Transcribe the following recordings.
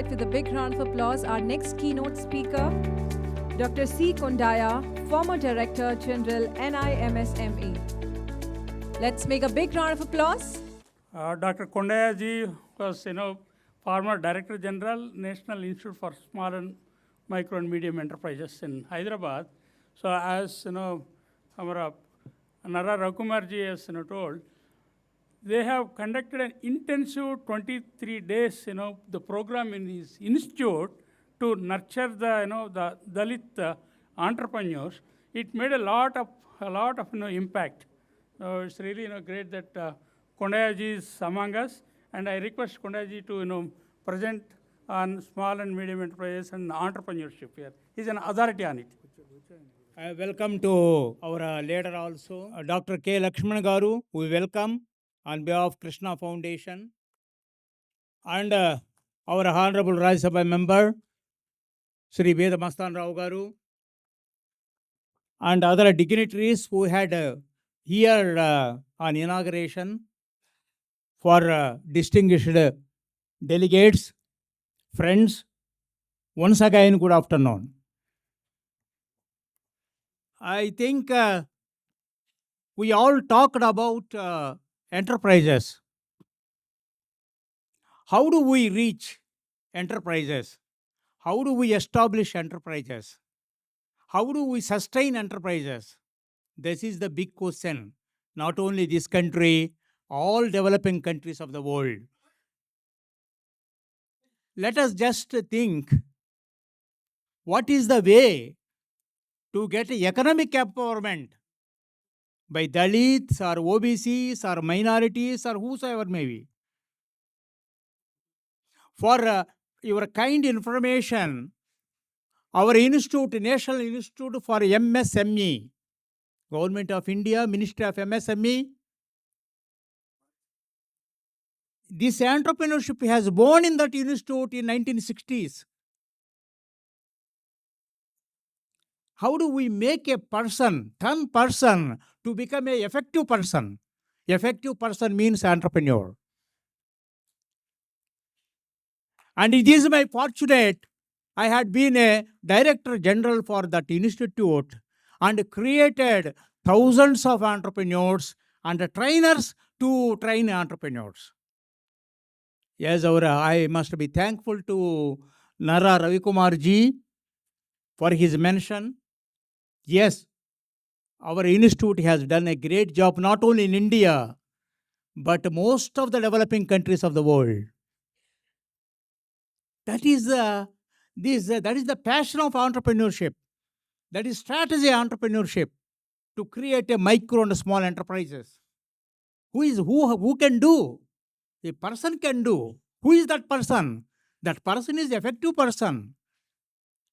invite with a big round of applause our next keynote speaker, Dr. C. Kondaiah, former Director General MSME. Let's make a big round of applause. Dr. Kondaiah ji was, former Director General, National Institute for Small and Micro and Medium Enterprises in Hyderabad. So as, our Nara Raghukumar ji has, told, they have conducted an intensive 23 days, the program in his institute to nurture the, the Dalit entrepreneurs. It made a lot of, impact. So it's really, great that Kondaiah ji is among us, and I request Kondaiah ji to, present on small and medium enterprises and entrepreneurship here. He's an authority on it. Welcome to our leader also, Dr. K. Lakshman Garu. We welcome on behalf of Krishna Foundation, and our Honorable Rajya Sabha member, Sri Veda Mastan Rao Garu, and other dignitaries who had here on inauguration, for distinguished delegates, friends. Once again, good afternoon. I think we all talked about enterprises. How do we reach enterprises? How do we establish enterprises? How do we sustain enterprises? This is the big question. Not only this country, all developing countries of the world. Let us just think, what is the way to get economic empowerment by Dalits or OBCs or minorities or whosoever may be? For your kind information, our institute, National Institute for MSME, Government of India, Ministry of MSME, this entrepreneurship has born in that institute in 1960s. How do we make a person, turn person to become an effective person? Effective person means entrepreneur. And it is my fortunate, I had been a Director General for that institute and created thousands of entrepreneurs and trainers to train entrepreneurs. Yes, I must be thankful to Nara Ravikumar ji for his mention. Yes, our institute has done a great job, not only in India, but most of the developing countries of the world. That is the passion of entrepreneurship. That is strategy entrepreneurship, to create a micro and small enterprises. Who can do? A person can do. Who is that person? That person is effective person.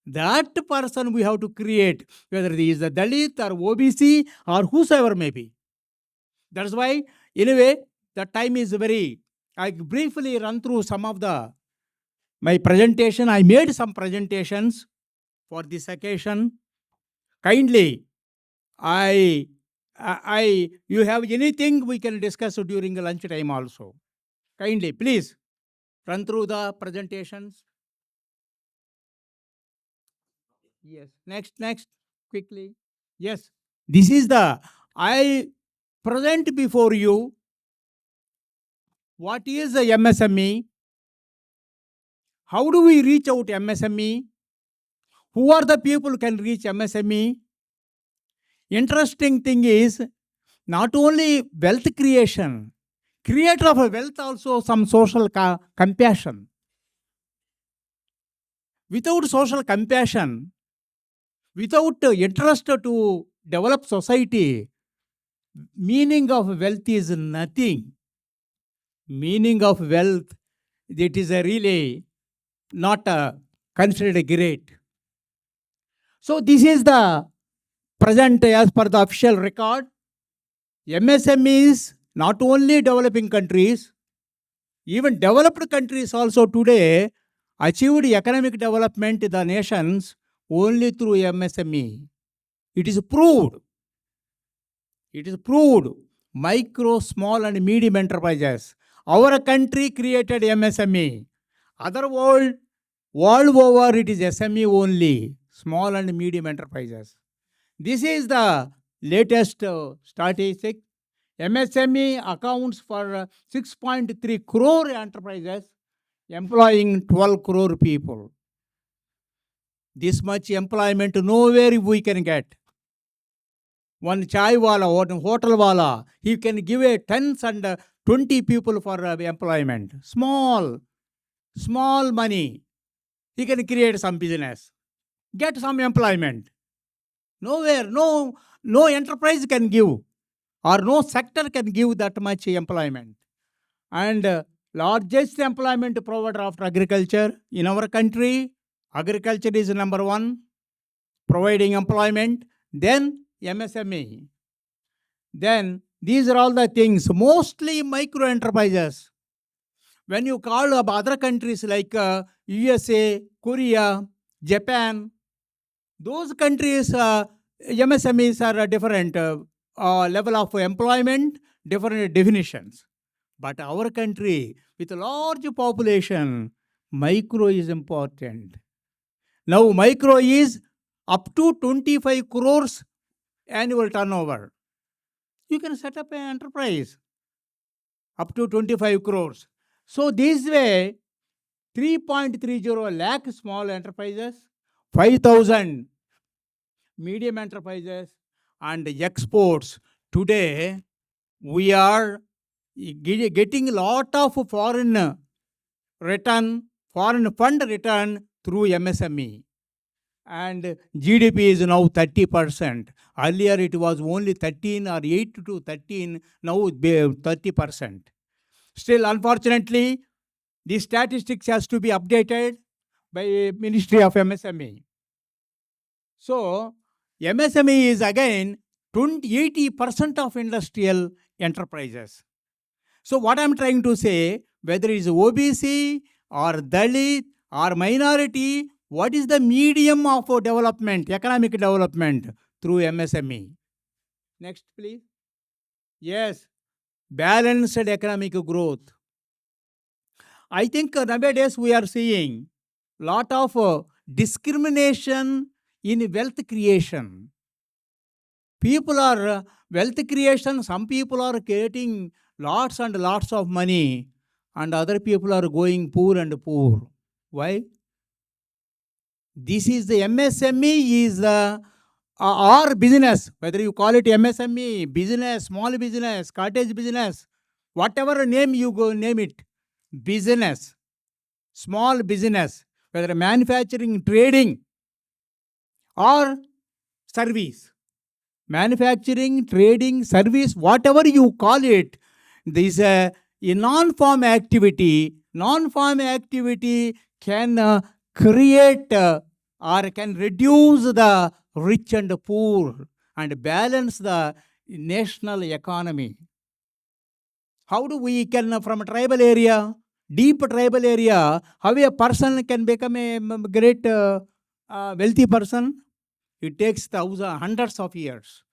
That person we have to create, whether he is a Dalit or OBC or whosoever may be. That's why, anyway, the time is I briefly run through some of my presentation. I made some presentations for this occasion. Kindly, you have anything we can discuss during the lunch time also. Kindly, please, run through the presentations. Yes, next, quickly. Yes, this is I present before you what is the MSME, how do we reach out MSME, who are the people who can reach MSME. Interesting thing is, not only wealth creation, creator of a wealth also some social compassion. Without social compassion, without interest to develop society, meaning of wealth is nothing. Meaning of wealth, it is really not considered great. So this is the present as per the official record. MSMEs, not only developing countries, even developed countries also today achieved economic development in the nations only through MSME. It is proved. It is proved. Micro, small and medium enterprises. Our country created MSME. Other world, World over, it is SME only, small and medium enterprises. This is the latest statistic. MSME accounts for 6.3 crore enterprises employing 12 crore people. This much employment nowhere we can get. One chai wala, one hotel wala, he can give a 10 and 20 people for employment. Small money. He can create some business, get some employment. Nowhere, no enterprise can give, or no sector can give that much employment. And largest employment provider after agriculture in our country, agriculture is number one, providing employment, then MSME. Then these are all the things, mostly micro enterprises. When you call up other countries like USA, Korea, Japan, those countries, MSMEs are a different level of employment, different definitions. But our country, with a large population, micro is important. Now, micro is up to 25 crores annual turnover. You can set up an enterprise up to 25 crores. So, this way, 3.30 lakh small enterprises, 5,000 medium enterprises, and exports. Today, we are getting a lot of foreign fund return through MSME. And GDP is now 30%. Earlier it was only 13 or 8 to 13, now 30%. Still, unfortunately, the statistics has to be updated by Ministry of MSME. So, MSME is again 80% of industrial enterprises. So what I'm trying to say, whether it's OBC or Dalit or minority, what is the medium of development, economic development? Through MSME. Next, please. Yes, balanced economic growth. I think nowadays we are seeing lot of discrimination in wealth creation. People are wealth creation, some people are creating lots and lots of money, and other people are going poor and poor. Why? This is the MSME is our business, whether you call it MSME, business, small business, cottage business, whatever name you go name it, business, small business, whether manufacturing, trading, or service. Manufacturing, trading, service, whatever you call it, this a non-farm activity. Non-farm activity can create or can reduce the rich and poor and balance the national economy. How do we can from a tribal area, deep tribal area, how a person can become a great wealthy person? It takes hundreds of years.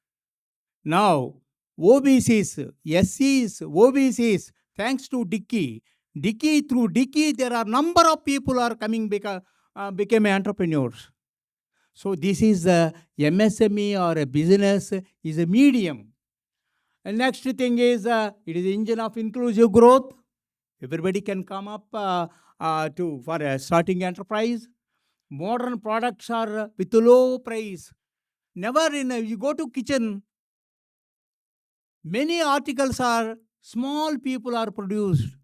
Now, OBCs, SCs, OBCs, thanks to Dickey, through Dickey, there are number of people are coming became entrepreneurs. So this is a MSME or a business is a medium. And next thing is it is engine of inclusive growth. Everybody can come up for a starting enterprise. Modern products are with low price. Never you go to kitchen, many articles are small people are produced.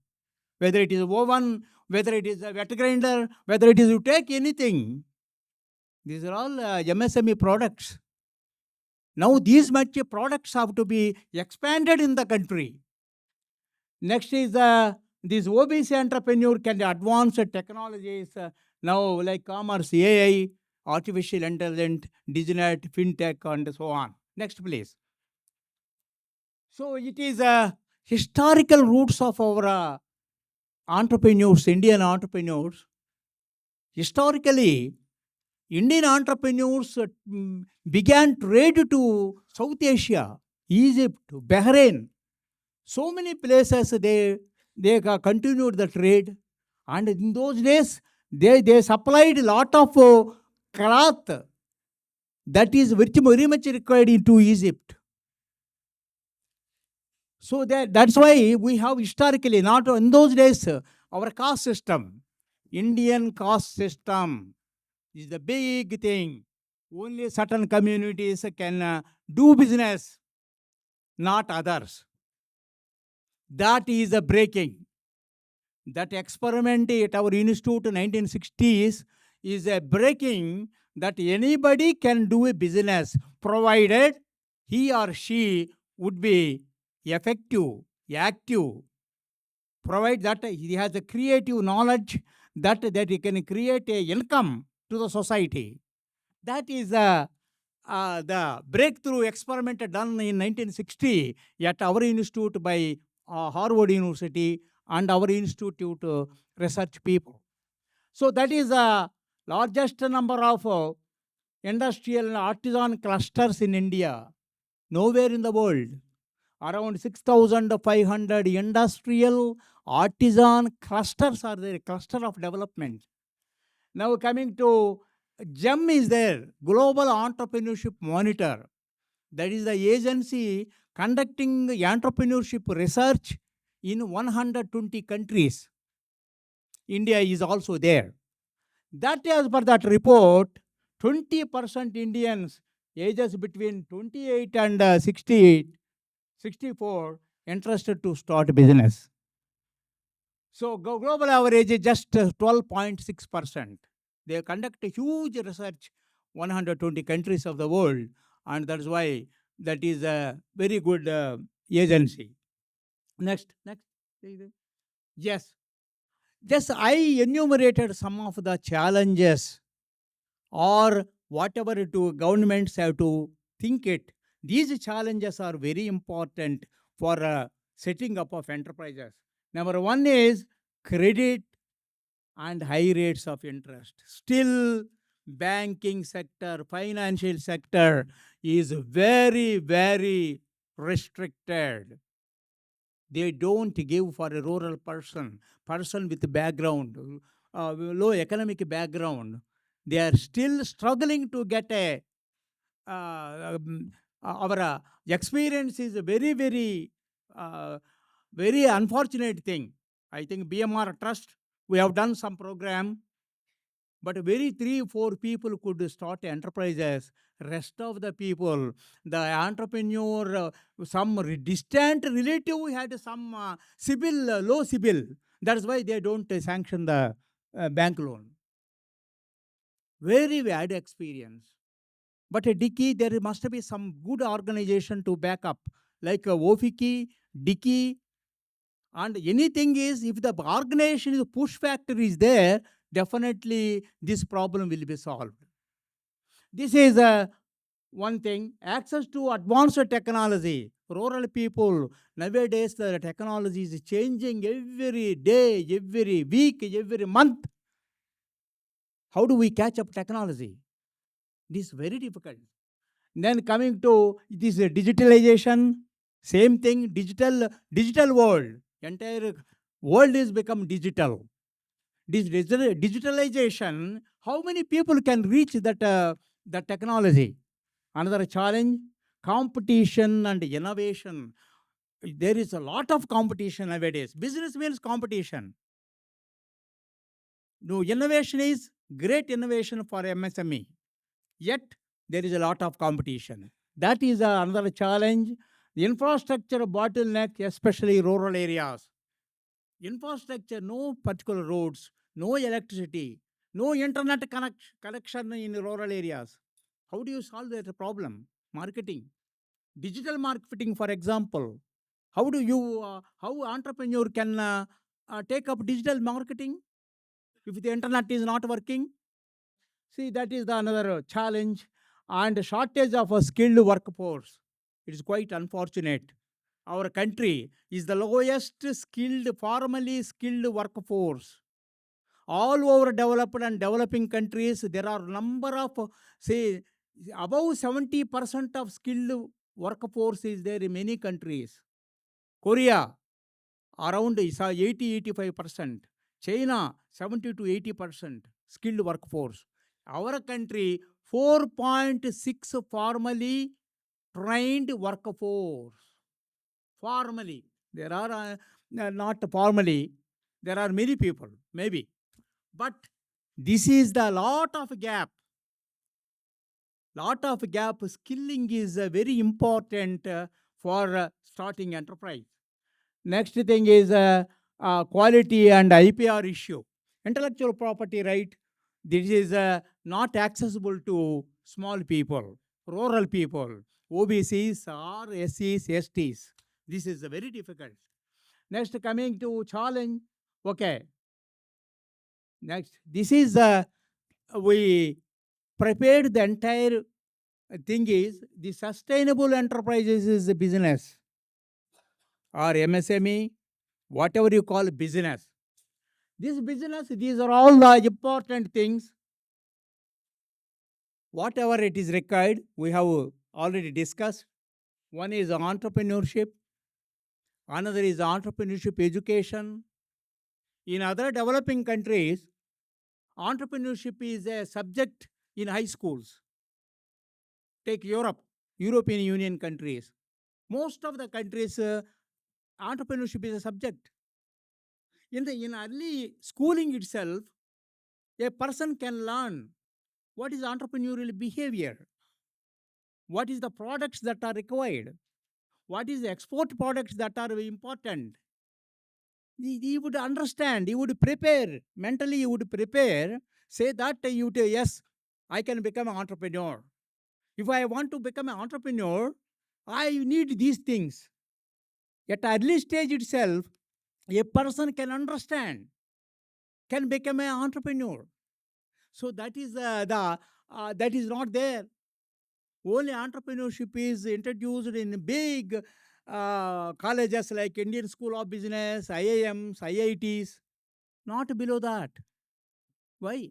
Whether it is oven, whether it is a wet grinder, whether it is you take anything. These are all MSME products. Now these much products have to be expanded in the country. Next is this OBC entrepreneur can advance technologies now like commerce, AI, artificial intelligence, digital, fintech, and so on. Next, please. So it is historical roots of our entrepreneurs, Indian entrepreneurs. Historically, Indian entrepreneurs began trade to South Asia, Egypt, Bahrain. So many places they continued the trade. And in those days, They supplied a lot of cloth that is very much required into Egypt. So that's why we have historically, not in those days, our caste system, Indian caste system is the big thing. Only certain communities can do business, not others. That is a breaking. That experiment at our institute in 1960s is a breaking that anybody can do a business provided he or she would be effective, active, provide that he has a creative knowledge that he can create a income to the society. That is the breakthrough experiment done in 1960 at our institute by Harvard University and our institute research people. So that is the largest number of industrial and artisan clusters in India. Nowhere in the world. Around 6,500 industrial artisan clusters are there, cluster of development. Now coming to GEM is there, Global Entrepreneurship Monitor. That is the agency conducting entrepreneurship research in 120 countries. India is also there. That as per that report, 20% Indians ages between 28 and 64 interested to start business. So global average is just 12.6%. They conduct a huge research, 120 countries of the world, and that's why that is a very good agency. Next. Yes. Just I enumerated some of the challenges or whatever governments have to think it. These challenges are very important for setting up of enterprises. Number one is credit and high rates of interest. Still, banking sector, financial sector is very, very restricted. They don't give for a rural person with background, low economic background. They are still struggling to get our experience is a very, very, very unfortunate thing. I think BMR Trust, we have done some program, but very 3-4 people could start enterprises. Rest of the people, the entrepreneur, some distant relative had some low CIBIL. That's why they don't sanction the bank loan. Very bad experience. But a Dickey, there must be some good organization to back up, like Wofiki, Dickey, and anything is, if the organization is push factor is there, definitely this problem will be solved. This is one thing. Access to advanced technology. Rural people, nowadays the technology is changing every day, every week, every month. How do we catch up technology? This is very difficult. Then coming to this digitalization, same thing, digital world. Entire world is become digital. This digitalization, how many people can reach that technology? Another challenge, competition and innovation. There is a lot of competition nowadays. Business means competition. No, innovation is great innovation for MSME. Yet, there is a lot of competition. That is another challenge. The infrastructure bottleneck, especially rural areas. Infrastructure, no particular roads, no electricity, no internet connection in rural areas. How do you solve that problem? Marketing. Digital marketing, for example. How entrepreneur can take up digital marketing if the internet is not working? See, that is another challenge. And shortage of a skilled workforce. It is quite unfortunate. Our country is the lowest formally skilled workforce. All over developed and developing countries, there are number of, say, above 70% of skilled workforce is there in many countries. Korea, around 80-85%. China, 70 to 80% skilled workforce. Our country, 4.6 formally trained workforce. Formally. There are not formally, there are many people, maybe. But this is the lot of gap. Lot of gap. Skilling is very important for starting enterprise. Next thing is quality and IPR issue. Intellectual property right, this is not accessible to small people, rural people, OBCs or SCs, STs. This is very difficult. Next, coming to challenge. Okay. Next, this is we prepared the entire thing is the sustainable enterprises is a business or MSME, whatever you call business. This business, these are all the important things. Whatever it is required, we have already discussed. One is entrepreneurship, another is entrepreneurship education. In other developing countries, entrepreneurship is a subject in high schools. Take Europe, European Union countries. Most of the countries, entrepreneurship is a subject. In early schooling itself, a person can learn what is entrepreneurial behavior, what is the products that are required, what is the export products that are important. He would understand, he would prepare, mentally he would prepare, say that you would, yes, I can become an entrepreneur. If I want to become an entrepreneur, I need these things. At early stage itself, a person can understand, can become an entrepreneur. So that is that is not there. Only entrepreneurship is introduced in big colleges like Indian School of Business, IIMs, IITs, not below that. Why?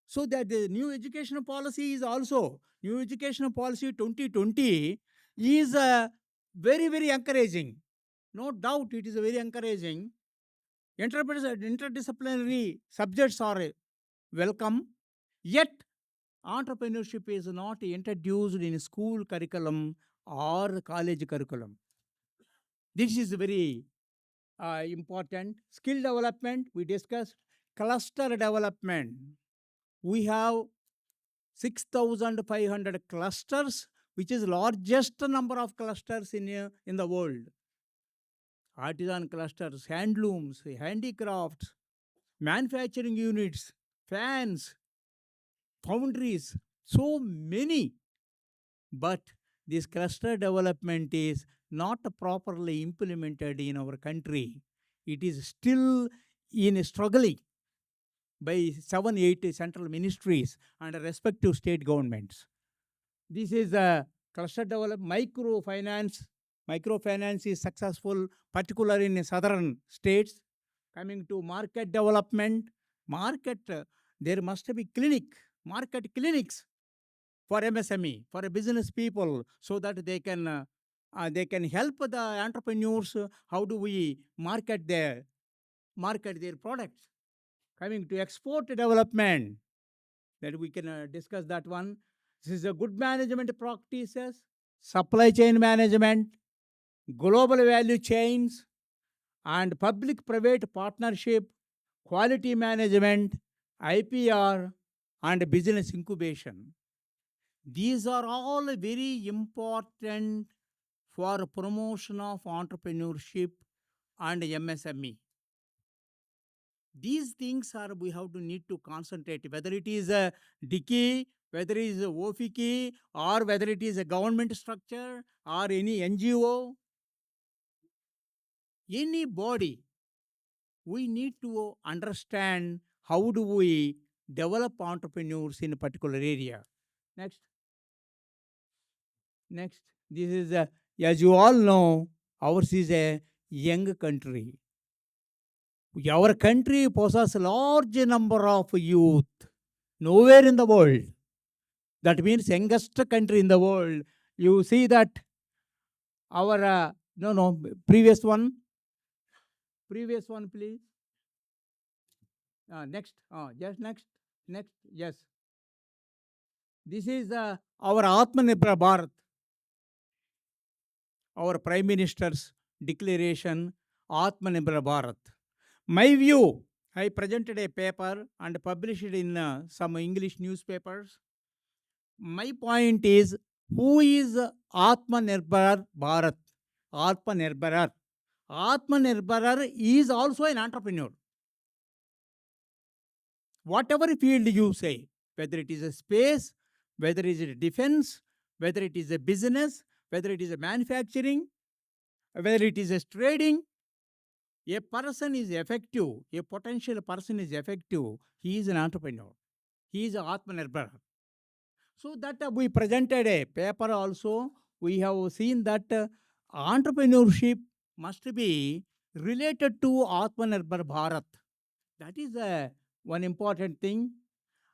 So that the new education policy is also, new education policy 2020 is very, very encouraging. No doubt it is very encouraging. Interdisciplinary subjects are welcome, yet entrepreneurship is not introduced in school curriculum or college curriculum. This is very important. Skill development, we discussed. Cluster development. We have 6,500 clusters, which is largest number of clusters in the world. Artisan clusters, handlooms, handicrafts, manufacturing units, fans, foundries, so many. But this cluster development is not properly implemented in our country. It is still in struggling by 7-8 central ministries and respective state governments. This is a cluster development. Microfinance. Microfinance is successful, particularly in southern states. Coming to market development, market, there must be market clinics for MSME, for business people, so that they can help the entrepreneurs. How do we market their products? Coming to export development, that we can discuss that one. This is a good management practices, supply chain management, global value chains, and public-private partnership, quality management, IPR, and business incubation. These are all very important for promotion of entrepreneurship and MSME. These things are we have to need to concentrate, whether it is a DICI, whether it is a OFICI, or whether it is a government structure or any NGO, any body, we need to understand how do we develop entrepreneurs in a particular area. Next. This is as you all know, ours is a young country. Our country possesses a large number of youth. Nowhere in the world. That means youngest country in the world. You see that our previous one, please. Next, just next, yes. This is our Atmanirbhar Bharat, our Prime Minister's declaration, Atmanirbhar Bharat. My view, I presented a paper and published it in some English newspapers. My point is, who is Atmanirbhar Bharat? Atmanirbhar. Atmanirbhar is also an entrepreneur. Whatever field you say, whether it is a space, whether it is a defense, whether it is a business, whether it is a manufacturing, whether it is a trading, a person is effective, a potential person is effective, he is an entrepreneur. He is Atmanirbhar. So that we presented a paper also. We have seen that entrepreneurship must be related to Atmanirbhar Bharat. That is one important thing.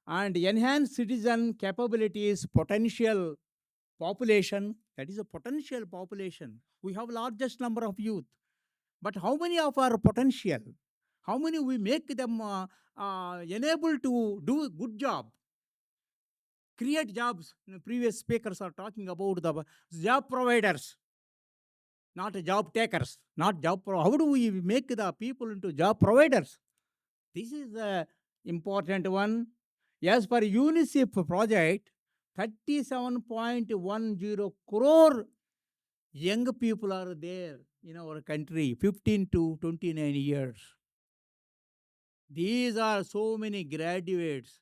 And enhance citizen capabilities, potential population. That is a potential population. We have largest number of youth. But how many of our potential? How many we make them enabled to do a good job? Create jobs. The previous speakers are talking about the job providers, not job takers, not job. How do we make the people into job providers? This is the important one. As per UNICEF project, 37.10 crore young people are there in our country, 15 to 29 years. These are so many graduates,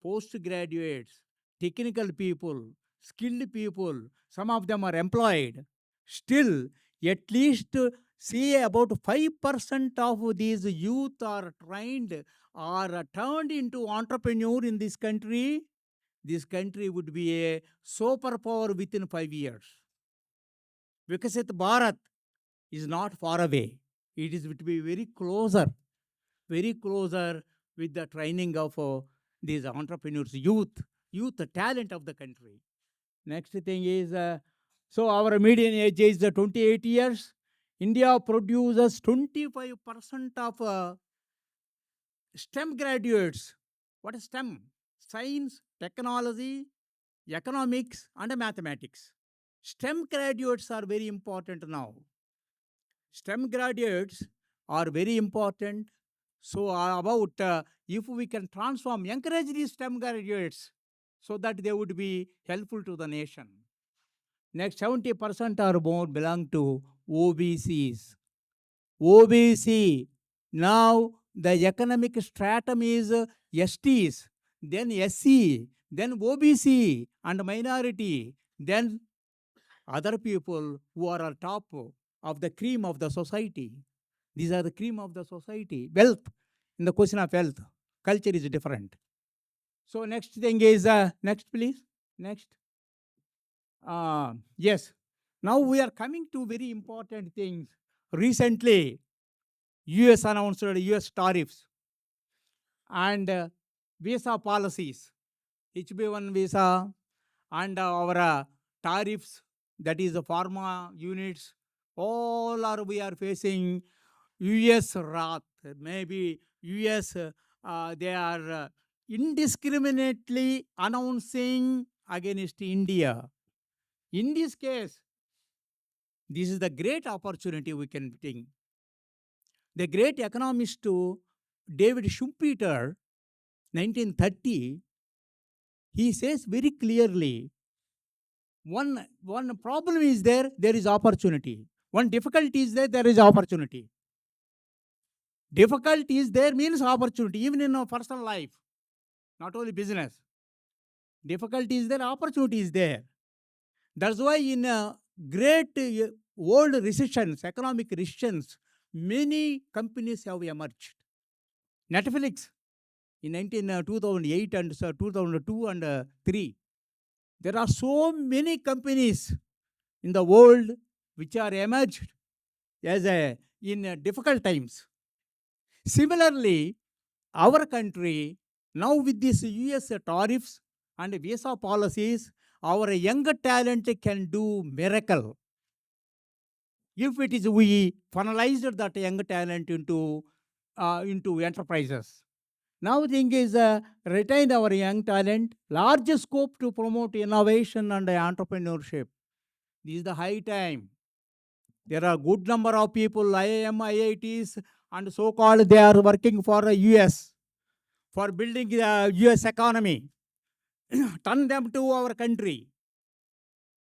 postgraduates, technical people, skilled people. Some of them are employed. Still, at least see about 5% of these youth are trained or turned into entrepreneur in this country. This country would be a superpower within 5 years. Vikasit Bharat is not far away. It is to be very closer with the training of these entrepreneurs, youth talent of the country. Next thing is, so our median age is 28 years. India produces 25% of STEM graduates. What is STEM? Science, technology, economics, and mathematics. STEM graduates are very important now. STEM graduates are very important. So about if we can transform, encourage these STEM graduates so that they would be helpful to the nation. Next, 70% or more belong to OBCs. OBC, now the economic stratum is STs, then SC, then OBC and minority, then other people who are on top of the cream of the society. These are the cream of the society. Wealth, in the question of wealth, culture is different. So next thing is, next please, next. Yes, now we are coming to very important things. Recently, US announced US tariffs and visa policies, HB1 visa and our tariffs, that is the pharma units, all are we are facing US wrath. Maybe US, they are indiscriminately announcing against India. In this case, this is the great opportunity we can think. The great economist David Schumpeter, 1930, he says very clearly, one problem is there is opportunity. One difficulty is there is opportunity. Difficulty is there means opportunity, even in our personal life, not only business. Difficulty is there, opportunity is there. That's why in great world recessions, economic recessions, many companies have emerged. Netflix in 2008 and 2002 and 3. There are so many companies in the world which are emerged as in difficult times. Similarly, our country, now with these US tariffs and visa policies, our younger talent can do miracle. If it is we funnelized that young talent into enterprises. Now thing is retain our young talent, large scope to promote innovation and entrepreneurship. This is the high time. There are good number of people, IIM, IITs, and so-called they are working for the US, for building the US economy. Turn them to our country.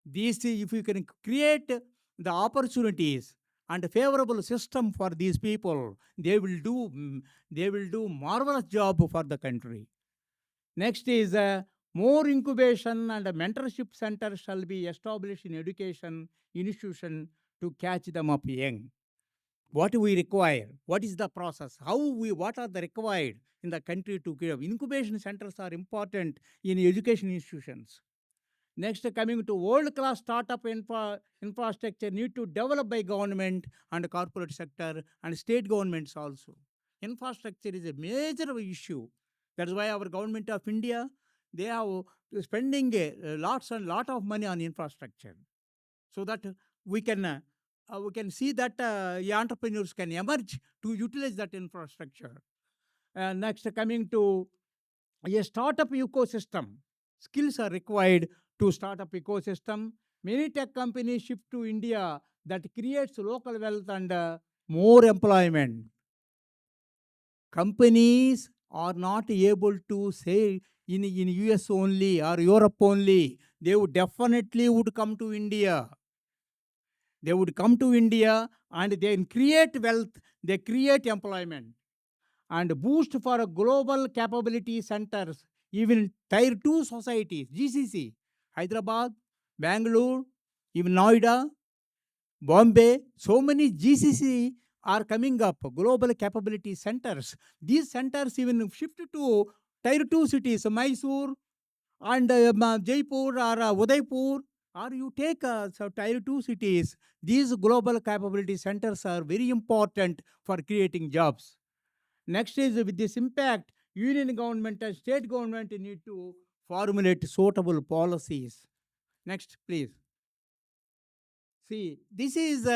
These, if you can create the opportunities and favorable system for these people, they will do marvelous job for the country. Next is more incubation and mentorship centers shall be established in education institution to catch them up young. What we require? What is the process? What are the required in the country to give? Incubation centers are important in education institutions. Next, coming to world-class startup infrastructure need to develop by government and corporate sector and state governments also. Infrastructure is a major issue. That's why our government of India, they are spending lots and lot of money on infrastructure, so that we can see that the entrepreneurs can emerge to utilize that infrastructure. Next, coming to a startup ecosystem, skills are required to start up ecosystem. Many tech companies shift to India that creates local wealth and more employment. Companies are not able to say in US only or Europe only. They would definitely would come to India. They would come to India and they create wealth, they create employment and boost for global capability centers, even tier 2 societies, GCC, Hyderabad, Bangalore, even Noida, Bombay, so many GCC are coming up, global capability centers. These centers even shift to tier 2 cities, Mysore and Jaipur or Udaipur, or you take tier 2 cities. These global capability centers are very important for creating jobs. Next is with this impact, union government and state government need to formulate suitable policies. Next, please. See, this is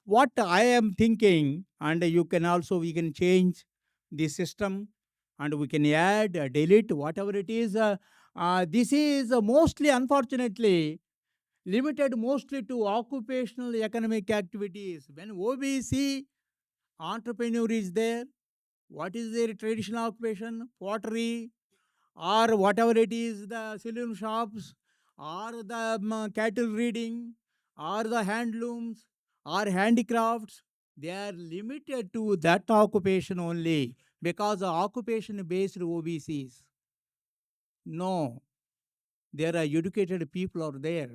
what I am thinking, and we can change the system, and we can add, delete, whatever it is. This is mostly, unfortunately, limited mostly to occupational economic activities. When OBC entrepreneur is there, what is their traditional occupation? Pottery, or whatever it is, the saloon shops, or the cattle breeding, or the handlooms, or handicrafts. They are limited to that occupation only because of occupation based OBCs. No, there are educated people out there.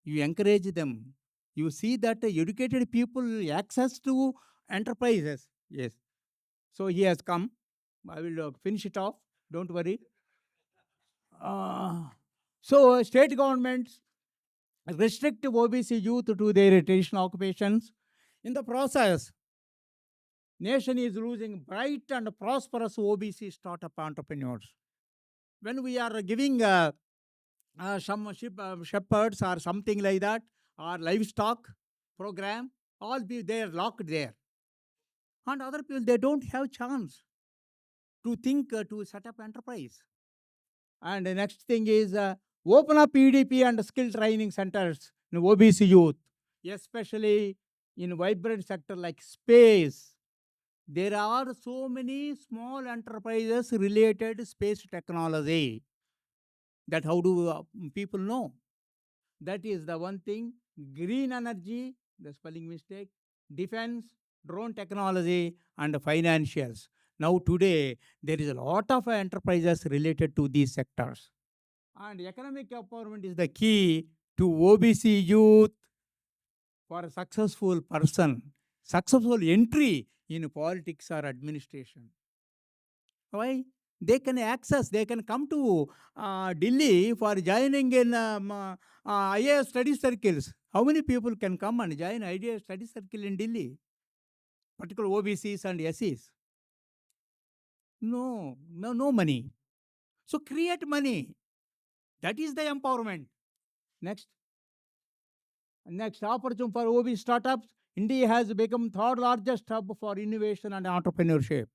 You encourage them. You see that educated people access to enterprises. Yes. So he has come. I will finish it off. Don't worry. State governments restrict OBC youth to their traditional occupations. In the process, nation is losing bright and prosperous OBC startup entrepreneurs. When we are giving some shepherds or something like that, or livestock program, all be there locked there. And other people, they don't have chance to think to set up enterprise. And the next thing is open up EDP and skill training centers in OBC youth, especially in vibrant sector like space. There are so many small enterprises related to space technology. That how do people know? That is the one thing. Green energy, the spelling mistake, defense, drone technology, and financials. Now today, there is a lot of enterprises related to these sectors. And economic empowerment is the key to OBC youth for a successful person, successful entry in politics or administration. Why? They can access, they can come to Delhi for joining in IAS study circles. How many people can come and join IAS study circle in Delhi? Particular OBCs and SCs. No money. So create money. That is the empowerment. Next. Next, opportunity for OB startups. India has become third largest hub for innovation and entrepreneurship.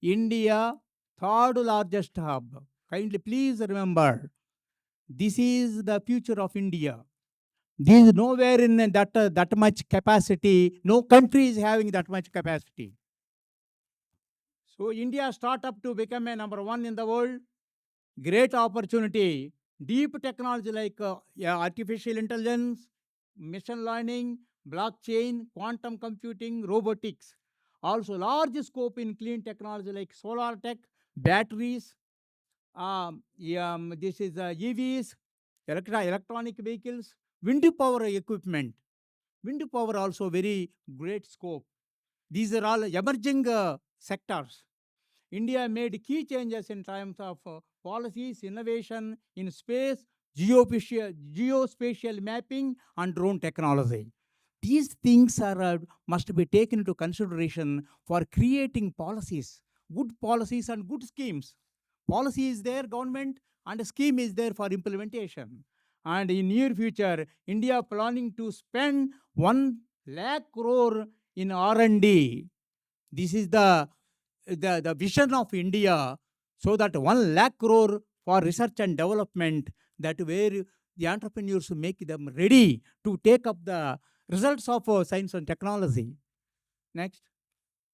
India third largest hub. Kindly please remember, this is the future of India. There is nowhere in that much capacity. No country is having that much capacity. So India startup to become a number one in the world. Great opportunity. Deep technology like artificial intelligence, machine learning, blockchain, quantum computing, robotics. Also large scope in clean technology like solar tech, batteries. This is EVs, electronic vehicles, wind power equipment. Wind power also very great scope. These are all emerging sectors. India made key changes in terms of policies, innovation in space, geospatial mapping, and drone technology. These things are must be taken into consideration for creating policies, good policies and good schemes. Policy is there, government, and scheme is there for implementation. And in near future, India planning to spend 1 lakh crore in R&D. This is the vision of India, so that 1 lakh crore for research and development, that where the entrepreneurs make them ready to take up the results of science and technology. Next.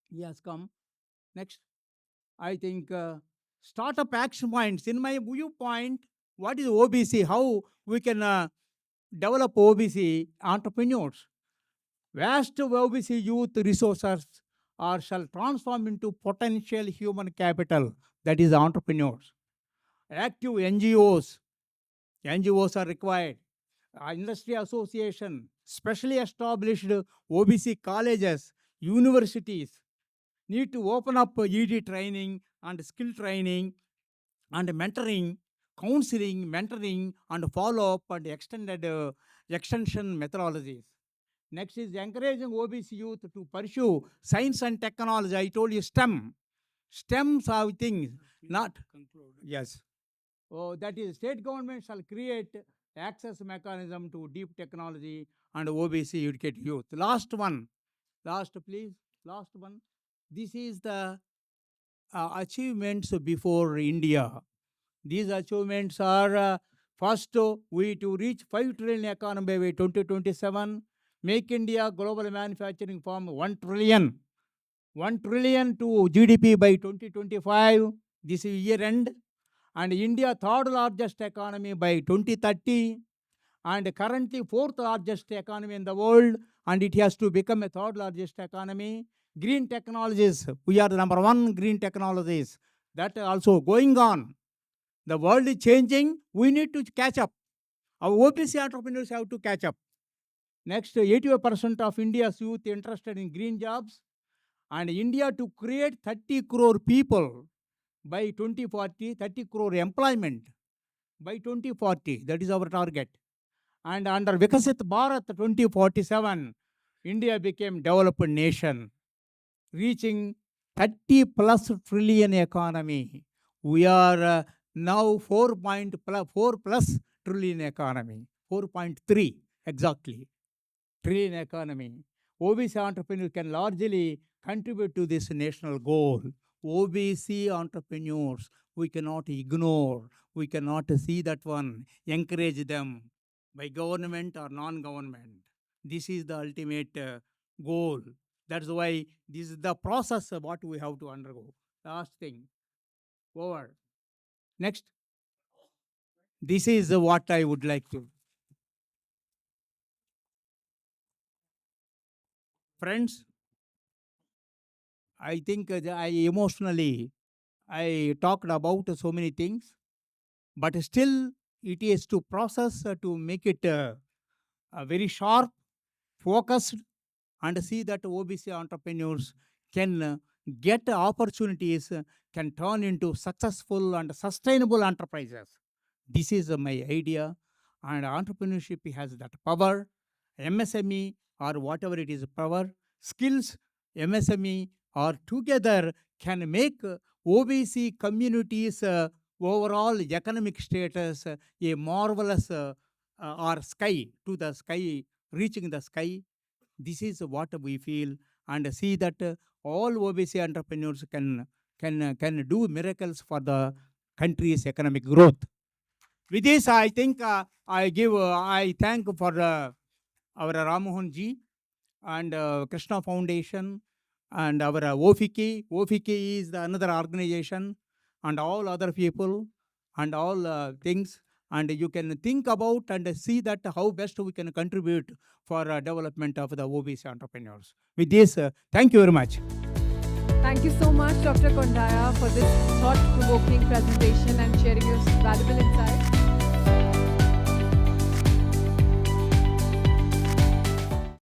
He has come. Next. I think startup action points. In my viewpoint, what is OBC? How we can develop OBC entrepreneurs? Vast OBC youth resources shall transform into potential human capital, that is entrepreneurs. Active NGOs. NGOs are required. Industry association, specially established OBC colleges, universities need to open up ED training and skill training and mentoring, counseling, mentoring, and follow-up and extended extension methodologies. Next is encouraging OBC youth to pursue science and technology. I told you STEM. STEMs are things, not Conclude. yes. Oh, that is, state government shall create access mechanism to deep technology and OBC educate youth. Last one. Last, please. Last one. This is the achievements before India. These achievements are first, we to reach 5 trillion economy by 2027, make India global manufacturing firm 1 trillion. 1 trillion to GDP by 2025. This is year end. And India third largest economy by 2030, and currently fourth largest economy in the world, and it has to become a third largest economy. Green technologies, we are the number one green technologies. That also going on. The world is changing, we need to catch up. Our OPC entrepreneurs have to catch up. Next, 85% of India's youth interested in green jobs, and India to create 30 crore people by 2040, 30 crore employment by 2040. That is our target. And under Vikasit Bharat 2047, India became developed nation, reaching 30 plus trillion economy. We are now 4 plus trillion economy, 4.3 exactly trillion economy. OBC entrepreneurs can largely contribute to this national goal. OBC entrepreneurs, we cannot ignore, we cannot see that one, encourage them by government or non-government. This is the ultimate goal. That's why this is the process of what we have to undergo. Last thing, over. Next. This is what I would like to. Friends, I think I talked about so many things, but still it is to process to make it very sharp, focused, and see that OBC entrepreneurs can get opportunities, can turn into successful and sustainable enterprises. This is my idea, and entrepreneurship has that power. MSME or whatever it is, power, skills, MSME or together can make OBC communities overall economic status a marvelous or sky to the sky, reaching the sky. This is what we feel, and see that all OBC entrepreneurs can can do miracles for the country's economic growth. With this, I think I thank for our Ramohan ji and Krishna Foundation and our OFIKI. OFIKI is another organization, and all other people and all things. And you can think about and see that how best we can contribute for development of the OBC entrepreneurs. With this, thank you very much. Thank you so much, Dr. Kondaiah, for this thought-provoking presentation and sharing your valuable insights.